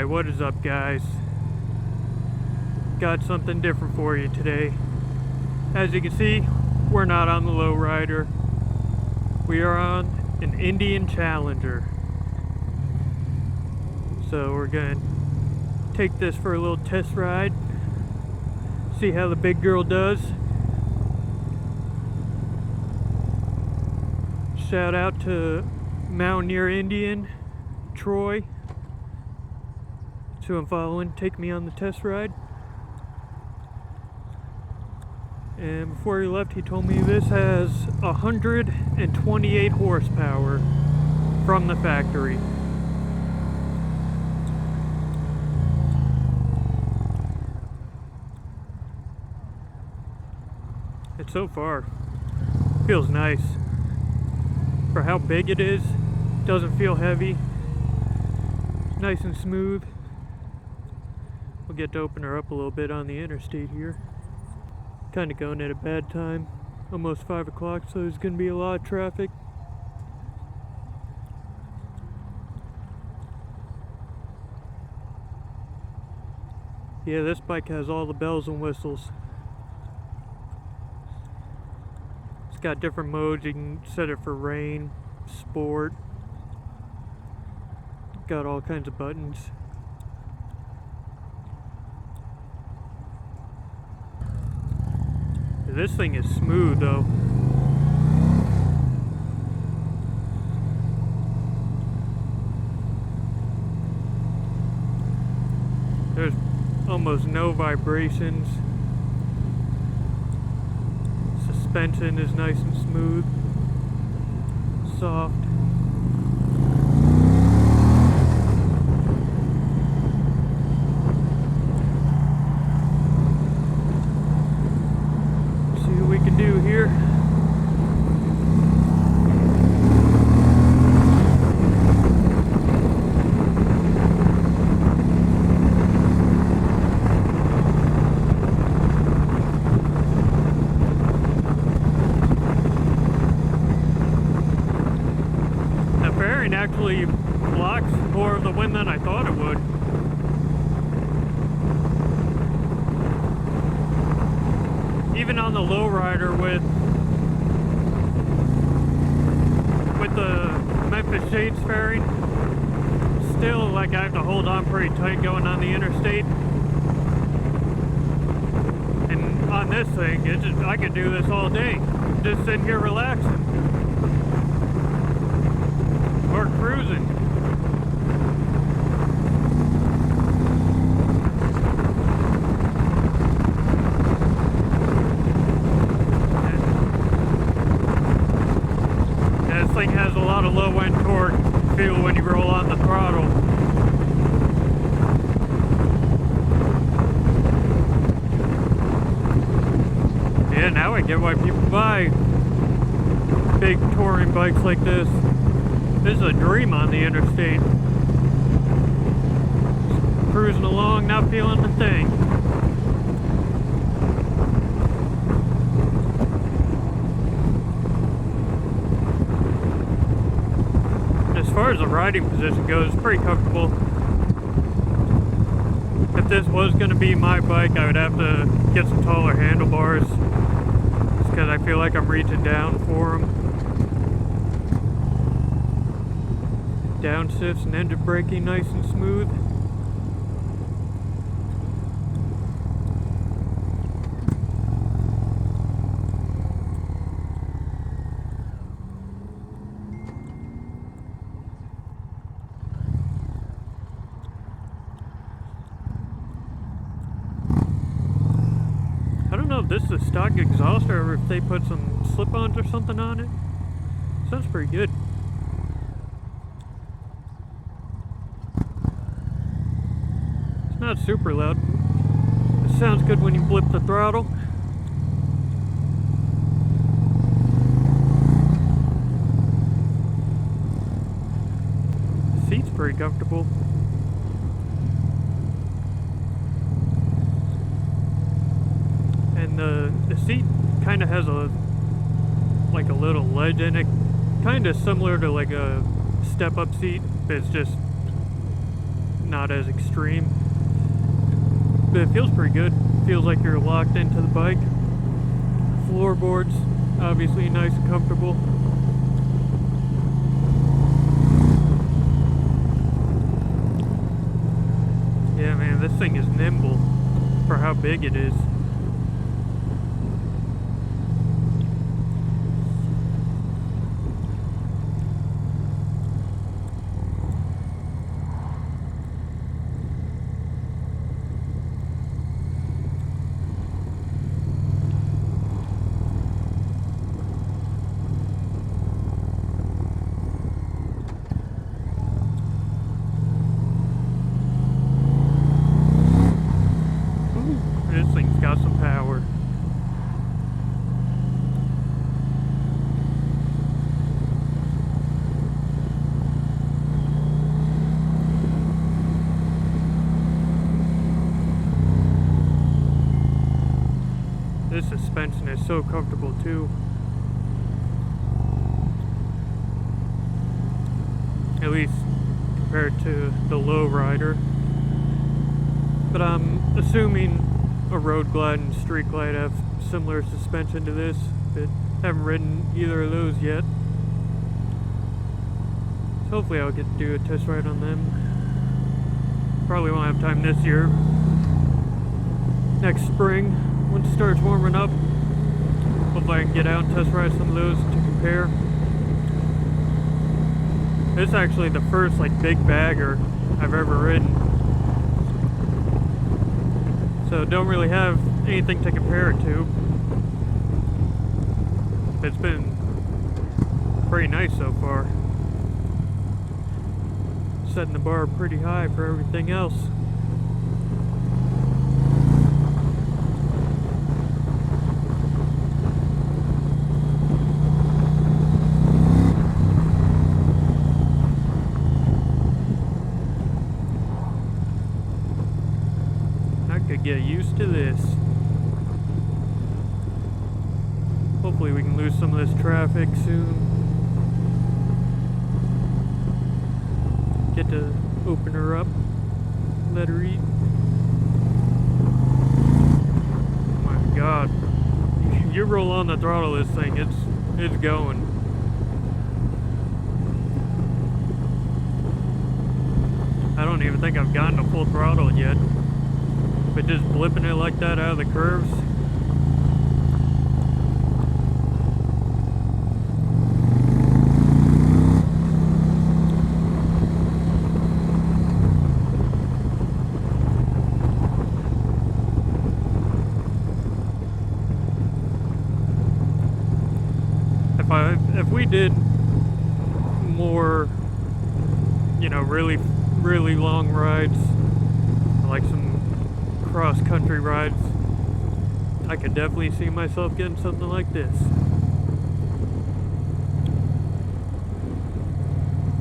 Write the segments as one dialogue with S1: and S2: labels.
S1: Alright, what is up, guys? Got something different for you today. As you can see, we're not on the lowrider. We are on an Indian Challenger. So we're gonna take this for a little test ride. See how the big girl does. Shout out to Mountaineer Indian Troy. That's who I'm following. Take me on the test ride. And before he left, he told me this has 128 horsepower from the factory. And so far, feels nice. For how big it is, doesn't feel heavy. It's nice and smooth. We'll get to open her up a little bit on the interstate here. Kind of going at a bad time, almost 5 o'clock, so there's going to be a lot of traffic. Yeah, this bike has all the bells and whistles. It's got different modes. You can set it for rain, sport. Got all kinds of buttons. This thing is smooth though. There's almost no vibrations. Suspension is nice and smooth, soft. We can do here. The fairing actually blocks more of the wind than I thought it would. Even on the lowrider with the Memphis Shades fairing, still like I have to hold on pretty tight going on the interstate. And on this thing, I could do this all day, just sitting here relaxing or cruising. This thing has a lot of low end torque feel when you roll on the throttle. Yeah, now I get why people buy big touring bikes like this. This is a dream on the interstate. Just cruising along, not feeling a thing. As far as the riding position goes, it's pretty comfortable. If this was going to be my bike, I would have to get some taller handlebars, just because I feel like I'm reaching down for them. Downshifts and engine braking nice and smooth. I don't know if this is a stock exhaust or if they put some slip-ons or something on it. Sounds pretty good. It's not super loud. It sounds good when you flip the throttle. The seat's pretty comfortable. And the seat kind of has a little ledge in it, kind of similar to like a step-up seat, but it's just not as extreme. But it feels pretty good. Feels like you're locked into the bike. Floorboards, obviously nice and comfortable. Yeah, man, this thing is nimble for how big it is. This thing's got some power. This suspension is so comfortable too. At least compared to the low rider. But I'm assuming a Road Glide and Street Glide have similar suspension to this, but haven't ridden either of those yet. So hopefully I'll get to do a test ride on them. Probably won't have time this year. Next spring, once it starts warming up, hopefully I can get out and test ride some of those to compare. This is actually the first big bagger I've ever ridden. So don't really have anything to compare it to. It's been pretty nice so far. Setting the bar pretty high for everything else. Could get used to this. Hopefully we can lose some of this traffic soon. Get to open her up, let her eat. Oh my god. You roll on the throttle of this thing, it's going. I don't even think I've gotten to full throttle yet. But just blipping it like that out of the curves. If we did more, really long rides, like some cross-country rides, I could definitely see myself getting something like this.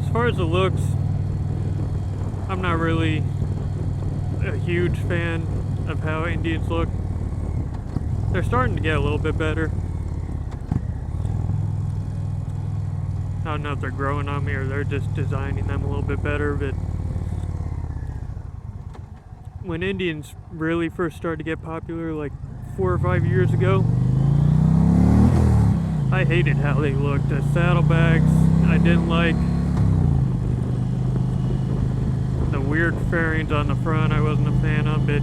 S1: As far as the looks, I'm not really a huge fan of how Indians look. They're starting to get a little bit better. I don't know if they're growing on me or they're just designing them a little bit better, but when Indians really first started to get popular, 4 or 5 years ago, I hated how they looked. The saddlebags I didn't like. The weird fairings on the front I wasn't a fan of, but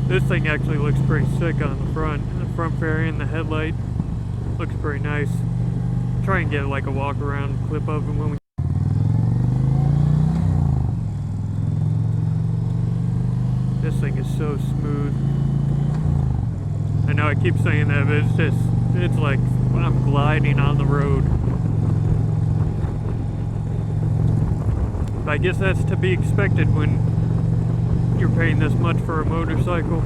S1: this thing actually looks pretty sick on the front. The front fairing, the headlight, looks pretty nice. Try and get a walk around clip of them when we. This thing is so smooth. I know I keep saying that, but it's like I'm gliding on the road. But I guess that's to be expected when you're paying this much for a motorcycle.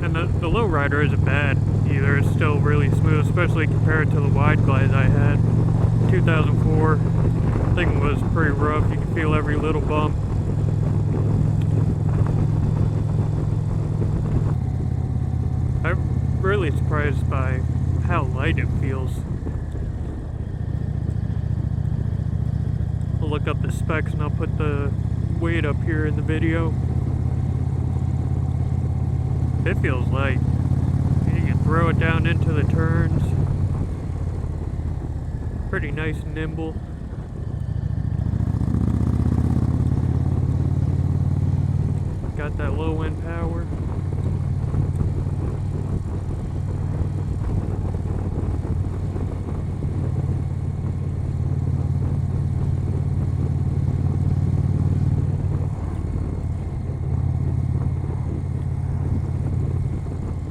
S1: And the lowrider isn't bad either. It's still really smooth, especially compared to the wide glides I had. 2004 thing was pretty rough. You could feel every little bump. I'm really surprised by how light it feels. I'll look up the specs and I'll put the weight up here in the video. It feels light. You can throw it down into the turns. Pretty nice and nimble. Got that low end power.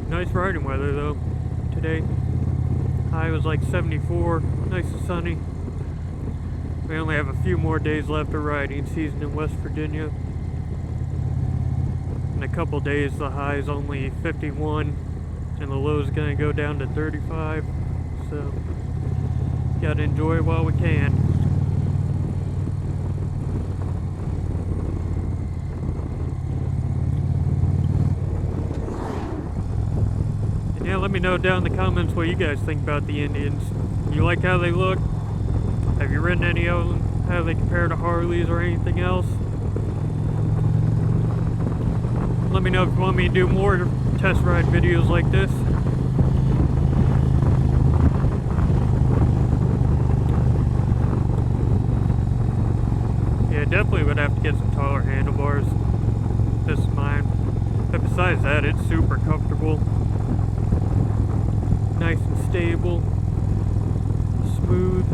S1: Nice riding weather though today. High was like 74, nice and sunny. We only have a few more days left of riding season in West Virginia. In a couple days the high is only 51 and the low is going to go down to 35. So gotta enjoy while we can. Yeah, let me know down in the comments what you guys think about the Indians. You like how they look? Have you ridden any of them? How they compare to Harleys or anything else? Let me know if you want me to do more test ride videos like this. Yeah, definitely would have to get some taller handlebars. This is mine. But besides that, it's super comfortable. Nice and stable, smooth.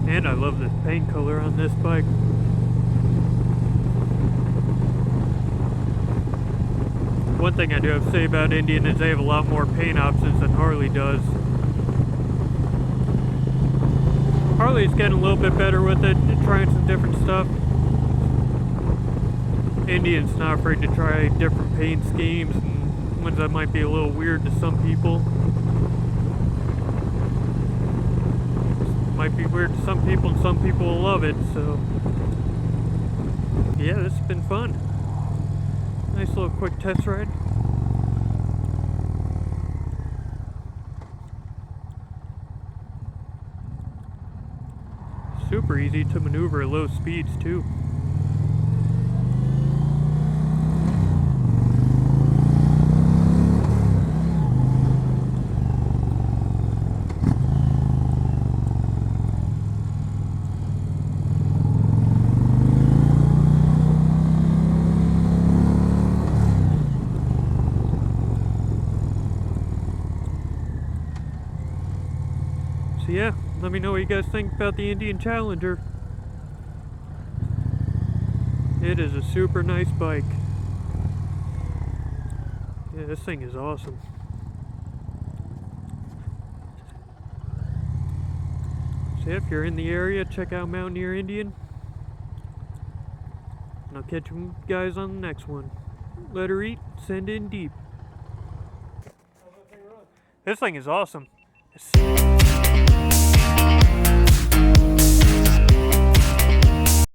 S1: And I love the paint color on this bike. One thing I do have to say about Indian is they have a lot more paint options than Harley does. Harley's getting a little bit better with it, trying some different stuff. Indian's not afraid to try different paint schemes and ones that might be a little weird to some people. Might be weird to some people and some people will love it, so yeah, this has been fun. Nice little quick test ride. Super easy to maneuver at low speeds too. So yeah, let me know what you guys think about the Indian Challenger. It is a super nice bike. Yeah, this thing is awesome. So if you're in the area, check out Mountaineer Indian. And I'll catch you guys on the next one. Let her eat, send in deep. This thing is awesome.